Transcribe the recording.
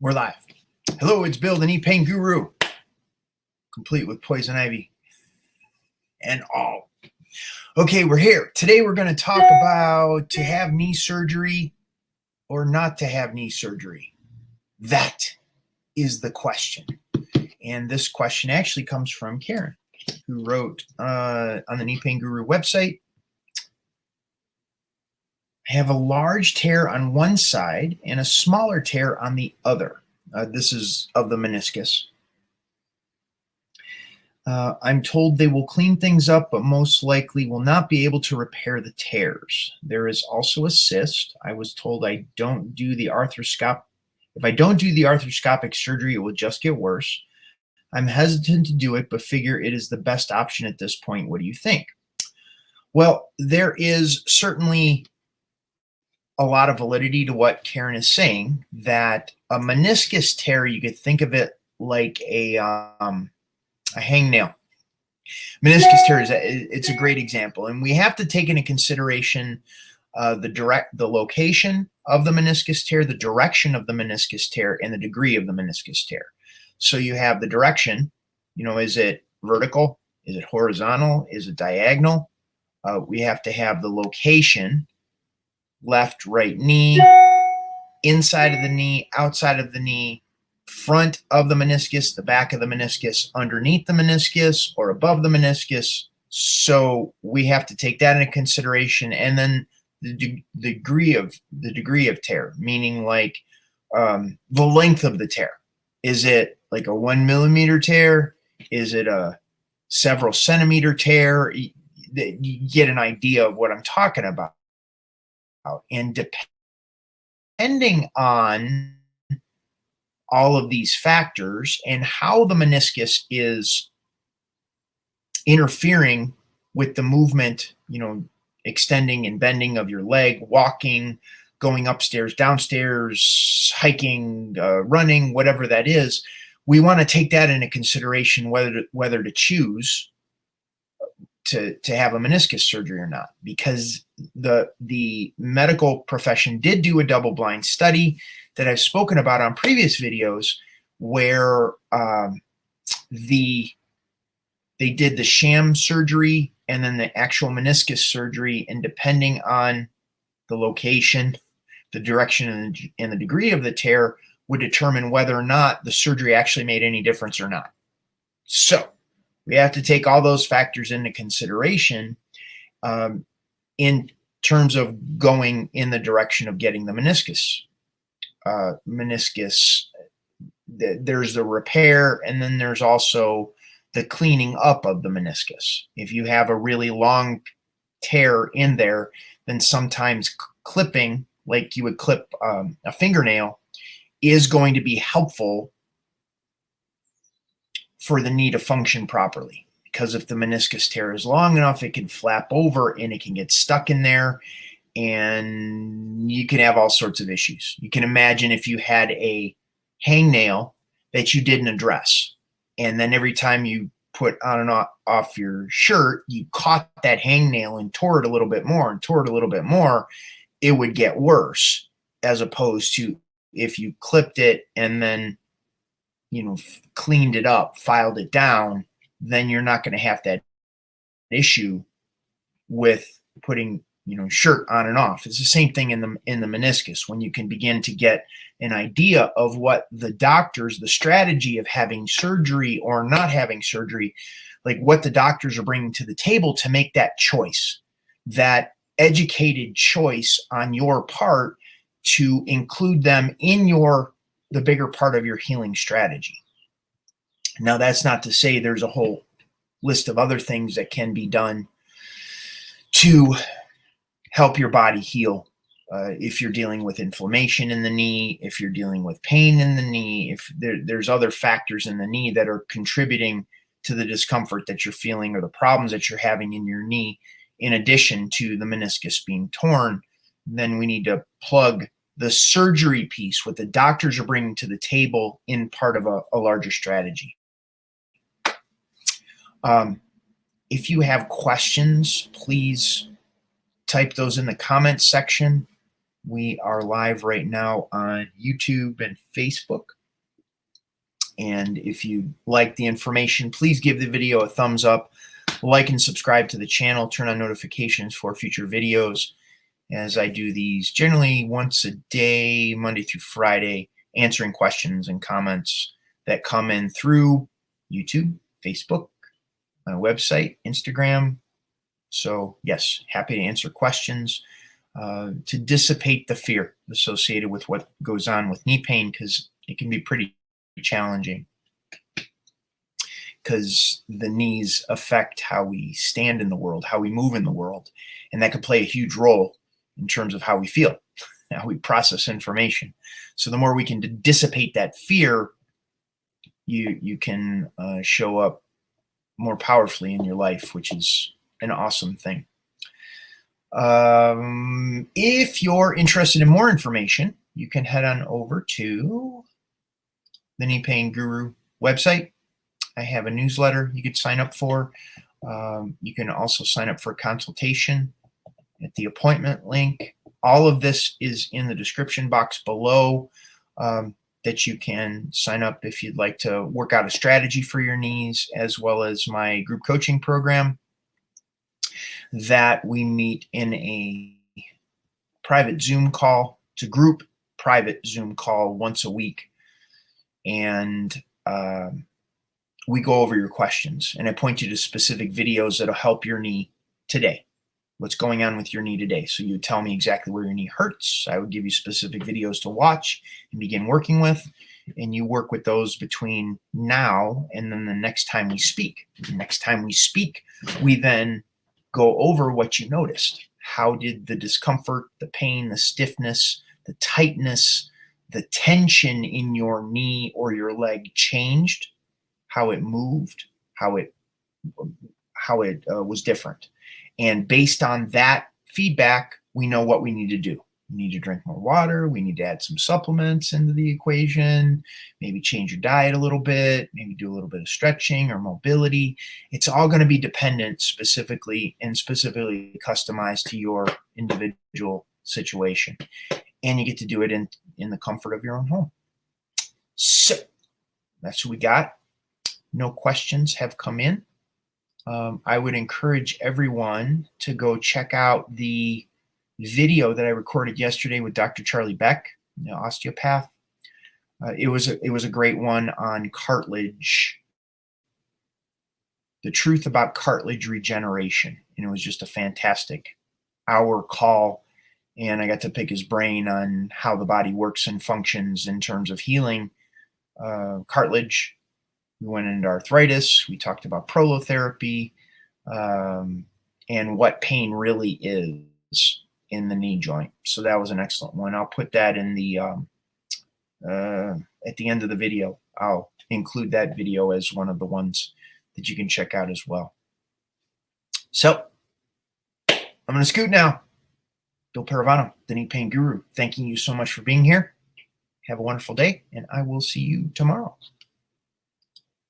We're live. Hello, it's Bill, the knee pain guru, complete with poison ivy and all. Okay, we're here. Today we're going to talk about to have knee surgery or not to have knee surgery. That is the question. And this question actually comes from Karen, who wrote on the Knee Pain Guru website. I have a large tear on one side and a smaller tear on the other. This is of the meniscus. I'm told they will clean things up, but most likely will not be able to repair the tears. There is also a cyst. I was told if I don't do the arthroscopic surgery, it will just get worse. I'm hesitant to do it, but figure it is the best option at this point. What do you think? Well, there is certainly a lot of validity to what Karen is saying, that a meniscus tear, you could think of it like a hangnail. Meniscus tear it's a great example, and we have to take into consideration the location of the meniscus tear, the direction of the meniscus tear, and the degree of the meniscus tear. So you have the direction, is it vertical? Is it horizontal? Is it diagonal? We have to have the location, left, right knee, inside of the knee, outside of the knee, front of the meniscus, the back of the meniscus, underneath the meniscus, or above the meniscus. So we have to take that into consideration. And then the degree of tear, meaning like the length of the tear. Is it like a 1 millimeter tear? Is it a several centimeter tear? You get an idea of what I'm talking about. And depending on all of these factors and how the meniscus is interfering with the movement, extending and bending of your leg, walking, going upstairs, downstairs, hiking, running, whatever that is, we want to take that into consideration whether to choose to have a meniscus surgery or not, because the medical profession did do a double-blind study that I've spoken about on previous videos, where they did the sham surgery and then the actual meniscus surgery, and depending on the location, the direction, and the degree of the tear would determine whether or not the surgery actually made any difference or not. So we have to take all those factors into consideration in terms of going in the direction of getting the meniscus. There's the repair, and then there's also the cleaning up of the meniscus. If you have a really long tear in there, then sometimes clipping, like you would clip a fingernail, is going to be helpful for the knee to function properly. Because if the meniscus tear is long enough, it can flap over and it can get stuck in there, and you can have all sorts of issues. You can imagine if you had a hangnail that you didn't address, and then every time you put on and off your shirt, you caught that hangnail and tore it a little bit more and tore it a little bit more, it would get worse, as opposed to if you clipped it and then cleaned it up, filed it down, then you're not going to have that issue with putting shirt on and off. It's the same thing in the meniscus. When you can begin to get an idea of what the strategy of having surgery or not having surgery, like what the doctors are bringing to the table to make that choice, that educated choice on your part to include them in the bigger part of your healing strategy. Now, that's not to say there's a whole list of other things that can be done to help your body heal. If you're dealing with inflammation in the knee, if you're dealing with pain in the knee, if there's other factors in the knee that are contributing to the discomfort that you're feeling or the problems that you're having in your knee, in addition to the meniscus being torn, then we need to plug the surgery piece, what the doctors are bringing to the table, in part of a larger strategy. If you have questions, please type those in the comments section. We are live right now on YouTube and Facebook. And if you like the information, please give the video a thumbs up, like and subscribe to the channel, turn on notifications for future videos, as I do these generally once a day, Monday through Friday, answering questions and comments that come in through YouTube, Facebook, my website, Instagram. So yes, happy to answer questions to dissipate the fear associated with what goes on with knee pain, because it can be pretty challenging, because the knees affect how we stand in the world, how we move in the world, and that can play a huge role in terms of how we feel, how we process information. So the more we can dissipate that fear, you can show up more powerfully in your life, which is an awesome thing. If you're interested in more information, you can head on over to the Knee Pain Guru website. I have a newsletter you could sign up for. You can also sign up for a consultation at the appointment link. All of this is in the description box below, that you can sign up if you'd like to work out a strategy for your knees, as well as my group coaching program that we meet in a private Zoom call. It's a group private Zoom call once a week. And we go over your questions, and I point you to specific videos that'll help your knee today. What's going on with your knee today? So you tell me exactly where your knee hurts. I would give you specific videos to watch and begin working with, and you work with those between now and then the next time we speak. Next time we speak, we then go over what you noticed. How did the discomfort, the pain, the stiffness, the tightness, the tension in your knee or your leg changed? How it moved, how it was different. And based on that feedback, we know what we need to do. We need to drink more water. We need to add some supplements into the equation, maybe change your diet a little bit, maybe do a little bit of stretching or mobility. It's all going to be dependent specifically customized to your individual situation. And you get to do it in the comfort of your own home. So that's what we got. No questions have come in. I would encourage everyone to go check out the video that I recorded yesterday with Dr. Charlie Beck, the osteopath. It was a great one on cartilage, the truth about cartilage regeneration. And it was just a fantastic hour call. And I got to pick his brain on how the body works and functions in terms of healing cartilage. We went into arthritis. We talked about prolotherapy, and what pain really is in the knee joint. So that was an excellent one. I'll put that in the at the end of the video. I'll include that video as one of the ones that you can check out as well. So I'm going to scoot now. Bill Paravano, the Knee Pain Guru, thanking you so much for being here. Have a wonderful day, and I will see you tomorrow.